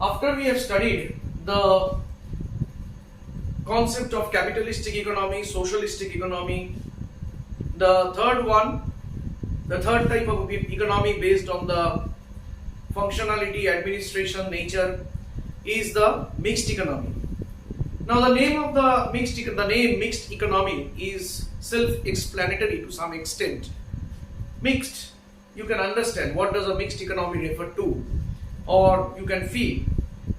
After we have studied the concept of capitalistic economy, socialistic economy, the third type of economy based on the functionality, administration, nature is the mixed economy. Now the name mixed economy is self-explanatory to some extent. Mixed, you can understand what does a mixed economy refer to, or you can feel.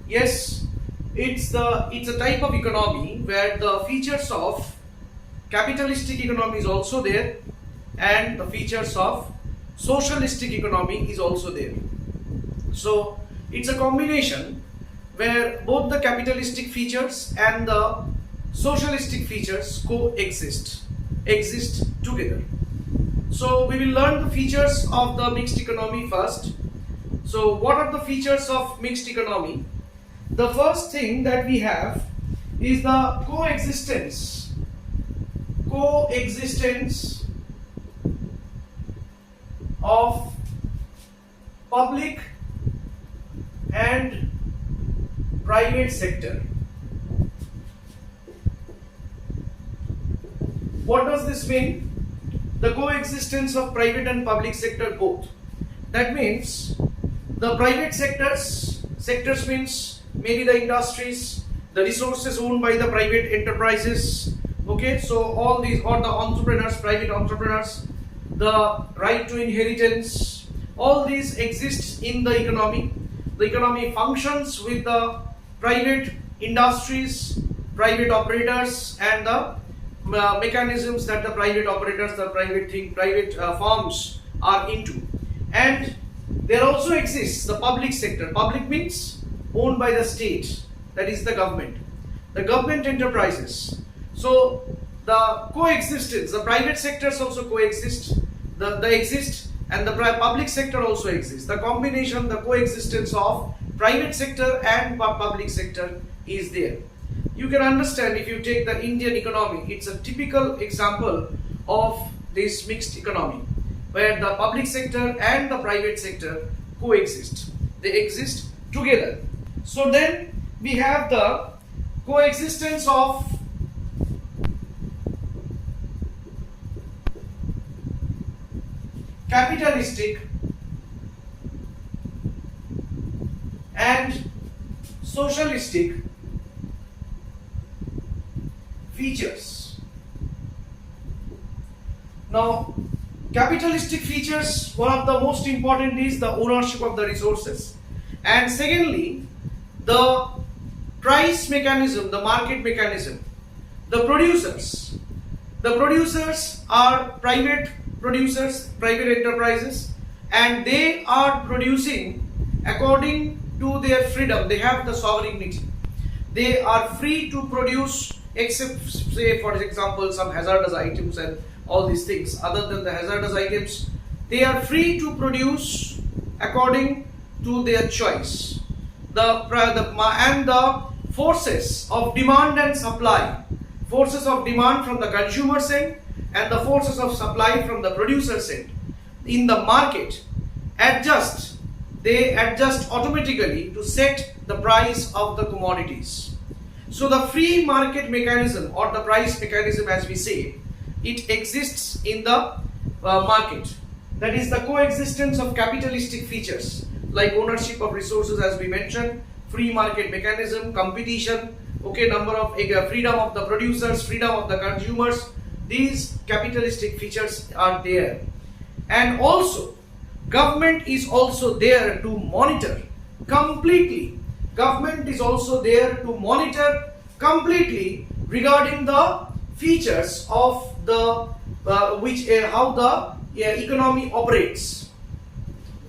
Yes, it's a type of economy where the features of capitalistic economy is also there and the features of socialistic economy is also there. So it's a combination where both the capitalistic features and the socialistic features exist together. So we will learn the features of the mixed economy first. So what are the features of mixed economy? The first thing that we have is the coexistence of public and private sector. What does this mean? The coexistence of private and public sector both. That means the private sectors means maybe the industries, the resources owned by the private enterprises. Okay, so all these, or the entrepreneurs, private entrepreneurs, the right to inheritance, all these exist in the economy. The economy functions with the private industries, private operators, and the mechanisms that the private operators, the private firms are into. And there also exists the public sector. Public means owned by the state, that is the government enterprises. So the coexistence, the private sectors also coexist, they exist, and the public sector also exists. The combination, the coexistence of private sector and public sector is there. You can understand if you take the Indian economy, it's a typical example of this mixed economy where the public sector and the private sector coexist. They exist together. So then we have the coexistence of capitalistic and socialistic features. Now, capitalistic features, one of the most important is the ownership of the resources, and secondly, the price mechanism, the market mechanism. The producers are private producers, private enterprises, and they are producing according to their freedom. They have the sovereignty. They are free to produce, except say for example some hazardous items and all these things. Other than the hazardous items, they are free to produce according to their choice. The forces of demand and supply, forces of demand from the consumer's end and the forces of supply from the producer's end in the market they adjust automatically to set the price of the commodities. So the free market mechanism, or the price mechanism as we say, it exists in the market. That is the coexistence of capitalistic features like ownership of resources, as we mentioned, free market mechanism, competition, okay, number of freedom of the producers, freedom of the consumers. These capitalistic features are there. And also government is also there to monitor completely. Government is also there to monitor completely regarding the features of the how the economy operates.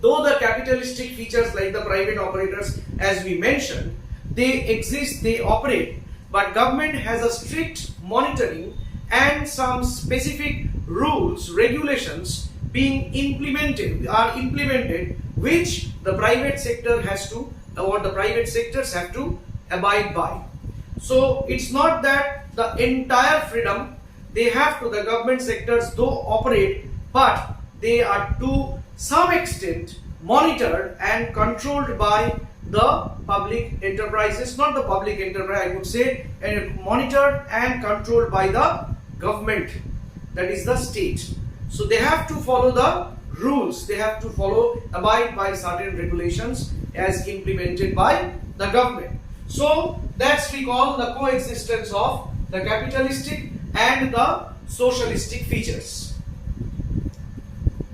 Though the capitalistic features like the private operators, as we mentioned, they exist, they operate, but government has a strict monitoring and some specific rules, regulations are implemented, which the private sector has to, or the private sectors have to abide by. So it's not that the entire freedom they have to, the government sectors though operate, but they are to some extent monitored and controlled by the public enterprises, not the public enterprise, I would say, monitored and controlled by the government, that is the state. So they have to follow the rules, they have to abide by certain regulations as implemented by the government. So that's we call the coexistence of the capitalistic and the socialistic features.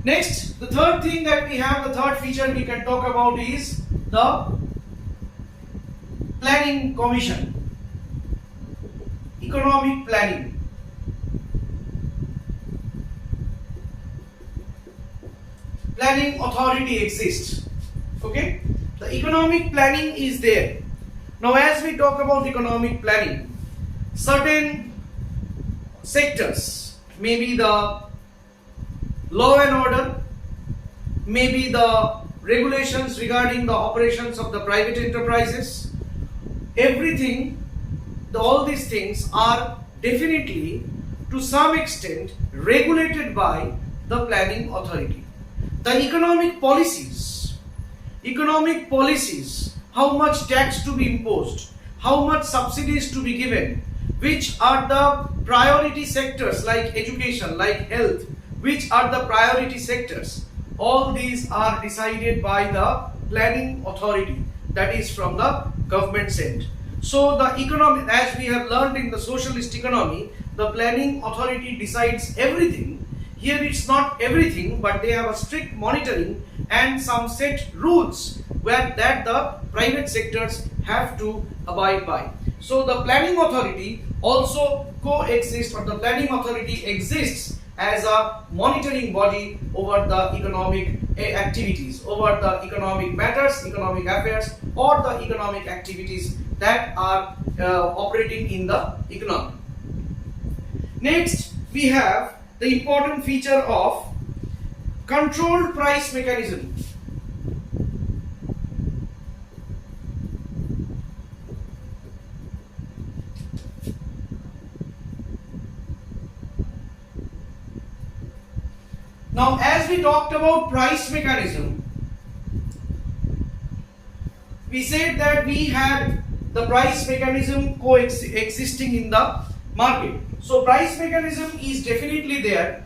Next, the third thing that we have, the third feature we can talk about is the planning commission, economic planning. Planning authority exists. Okay, the economic planning is there. Now as we talk about economic planning, certain sectors, maybe the law and order, maybe the regulations regarding the operations of the private enterprises, everything, all these things are definitely to some extent regulated by the planning authority. The economic policies, how much tax to be imposed, how much subsidies to be given, which are the priority sectors like education, like health, which are the priority sectors, all these are decided by the planning authority, that is from the government's end. So the economy, as we have learned in the socialist economy, the planning authority decides everything. Here it's not everything, but they have a strict monitoring and some set rules where that the private sectors have to abide by. So the planning authority also coexists, or the planning authority exists as a monitoring body over the economic activities, over the economic matters, economic affairs, or the economic activities that are operating in the economy. Next, we have the important feature of controlled price mechanism. Now, as we talked about price mechanism, we said that we had the price mechanism coexisting in the market. So, price mechanism is definitely there.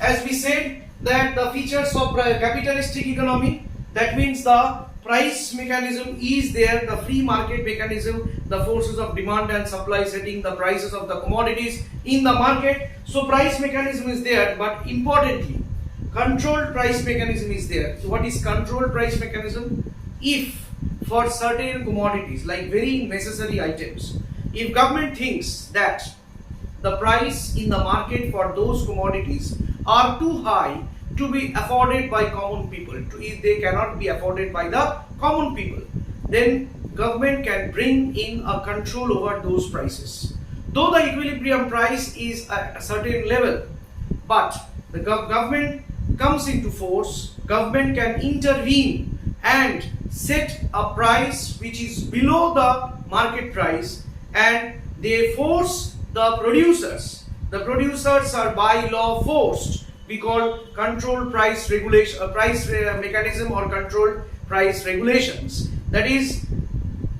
As we said that the features of capitalistic economy, that means the price mechanism is there, the free market mechanism, the forces of demand and supply setting the prices of the commodities in the market. So price mechanism is there, but importantly, controlled price mechanism is there. So what is controlled price mechanism? If for certain commodities, like very necessary items, if government thinks that the price in the market for those commodities are too high to be afforded by common people, if they cannot be afforded by the common people, then government can bring in a control over those prices. Though the equilibrium price is at a certain level, but the government comes into force, government can intervene and set a price which is below the market price, and they force the producers. The producers are by law forced. We call controlled price regulation, mechanism or controlled price regulations. That is,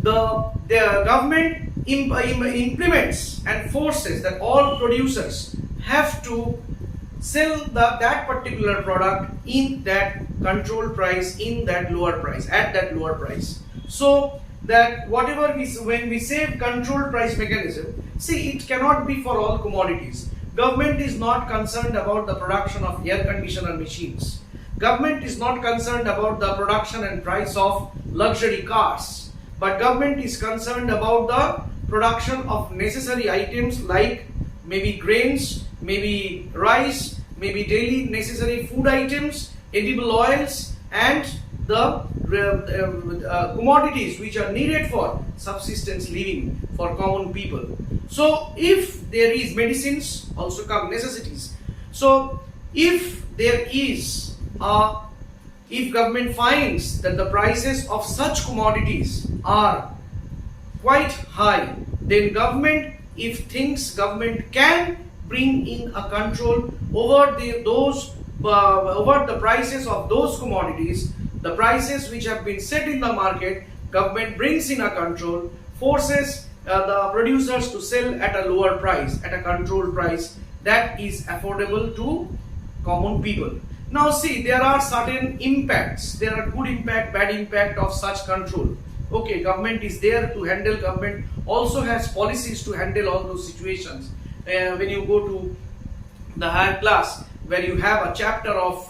the government implements and forces that all producers have to sell that particular product in that controlled price, in that lower price, at that lower price. So that whatever when we say controlled price mechanism, see, it cannot be for all commodities. Government is not concerned about the production of air conditioner machines. Government is not concerned about the production and price of luxury cars. But government is concerned about the production of necessary items like maybe grains, maybe rice, maybe daily necessary food items, edible oils, and the commodities which are needed for subsistence living for common people. So if there is medicines, also come necessities. So if there is if government finds that the prices of such commodities are quite high, then government, if thinks government can bring in a control over those over the prices of those commodities, the prices which have been set in the market, government brings in a control, forces the producers to sell at a lower price, at a controlled price that is affordable to common people. Now see, there are certain impacts. There are good impact, bad impact of such control. Okay, government is there to handle, government also has policies to handle all those situations. When you go to the higher class, where you have a chapter of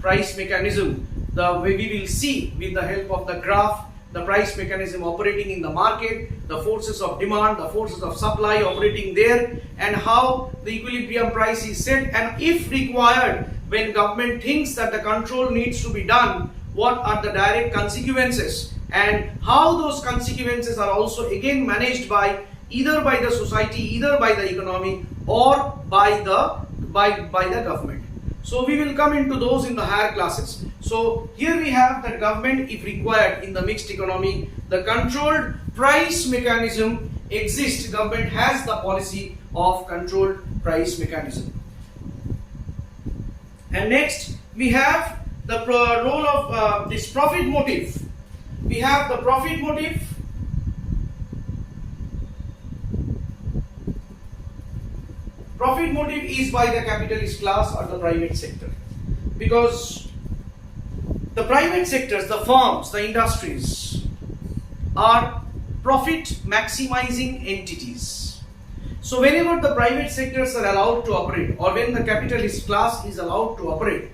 price mechanism, we will see with the help of the graph the price mechanism operating in the market, the forces of demand, the forces of supply operating there, and how the equilibrium price is set, and if required, when government thinks that the control needs to be done, what are the direct consequences, and how those consequences are also again managed by either by the society, either by the economy, or by the government. So we will come into those in the higher classes. So here we have that government, if required in the mixed economy, the controlled price mechanism exists. Government has the policy of controlled price mechanism. And next we have the role of this profit motive. We have the profit motive. Profit motive is by the capitalist class or the private sector, because the private sectors, the firms, the industries are profit maximizing entities. So whenever the private sectors are allowed to operate, or when the capitalist class is allowed to operate,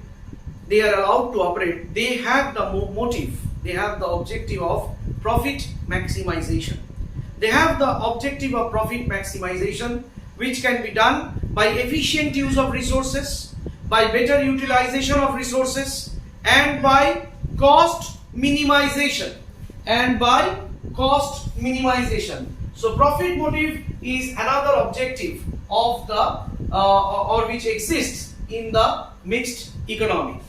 they are allowed to operate, they have the motive, they have the objective of profit maximization. They have the objective of profit maximization, which can be done by efficient use of resources, by better utilization of resources, and by cost minimization. So profit motive is another objective of the or which exists in the mixed economy.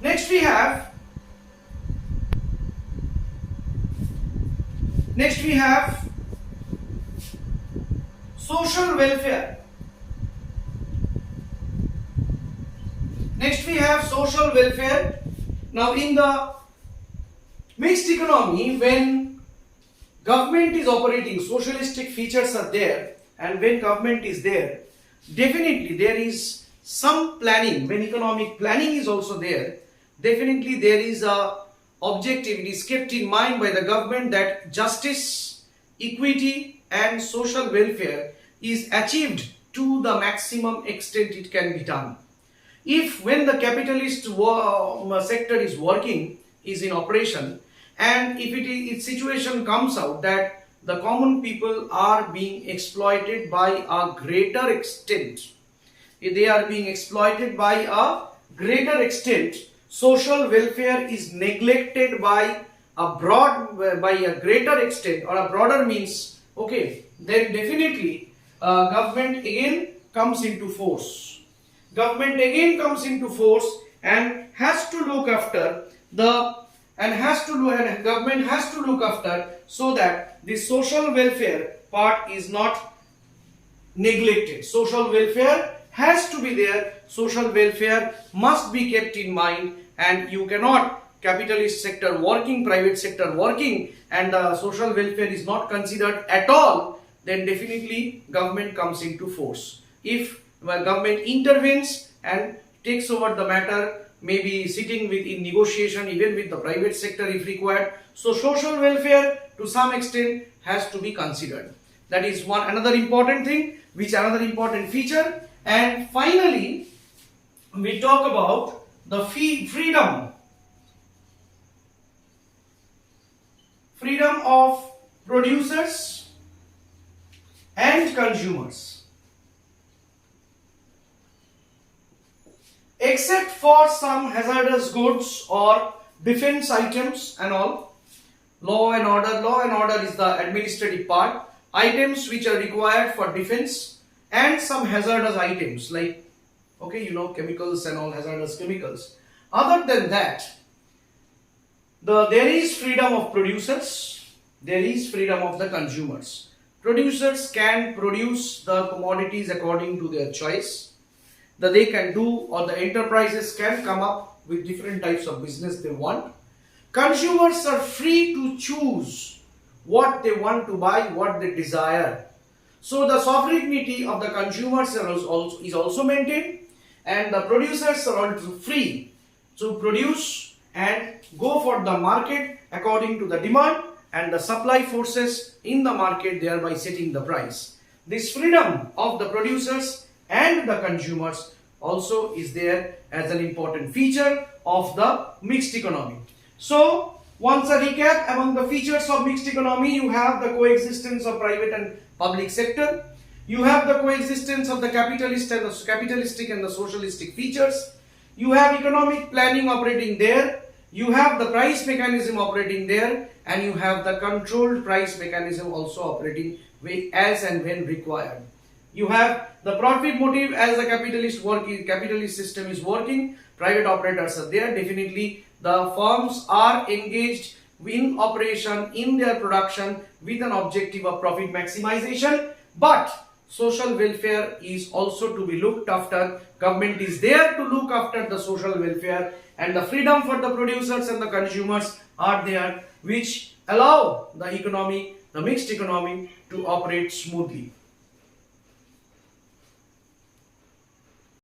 Next we have social welfare. Now in the mixed economy, when government is operating, socialistic features are there, and when government is there, definitely there is some planning. When economic planning is also there, definitely there is a objective, it is kept in mind by the government that justice, equity and social welfare is achieved to the maximum extent it can be done. If when the capitalist sector is working, is in operation, and if its situation comes out that the common people are being exploited by a greater extent, social welfare is neglected by a greater extent, or a broader means, okay, then definitely government again comes into force. Government and has to look after government has to look after so that the social welfare part is not neglected. Social welfare has to be there. Social welfare must be kept in mind, and you cannot capitalist sector working, private sector working, and the social welfare is not considered at all, then definitely government comes into force. If government intervenes and takes over the matter, maybe sitting in negotiation even with the private sector if required, so social welfare to some extent has to be considered. That is another important thing, another important feature. And finally, we talk about the freedom of producers and consumers. Except for some hazardous goods or defense items and all, law and order is the administrative part, items which are required for defense, and some hazardous items like, okay, chemicals and all, hazardous chemicals. Other than that, there is freedom of producers, there is freedom of the consumers. producers can produce the commodities according to their choice, that they can do, or the enterprises can come up with different types of business they want. Consumers are free to choose what they want to buy, what they desire. So the sovereignty of the consumers is also maintained, and the producers are also free to produce and go for the market according to the demand and the supply forces in the market, thereby setting the price. This freedom of the producers and the consumers also is there as an important feature of the mixed economy. So, once a recap, among the features of mixed economy, you have the coexistence of private and public sector. You have the coexistence of the capitalistic and the socialistic features. You have economic planning operating there. You have the price mechanism operating there, and you have the controlled price mechanism also operating as and when required. You have the profit motive as the capitalist system is working. Private operators are there. Definitely, the firms are engaged in operation in their production with an objective of profit maximization. But social welfare is also to be looked after. Government is there to look after the social welfare, and the freedom for the producers and the consumers are there, which allow the economy, the mixed economy, to operate smoothly.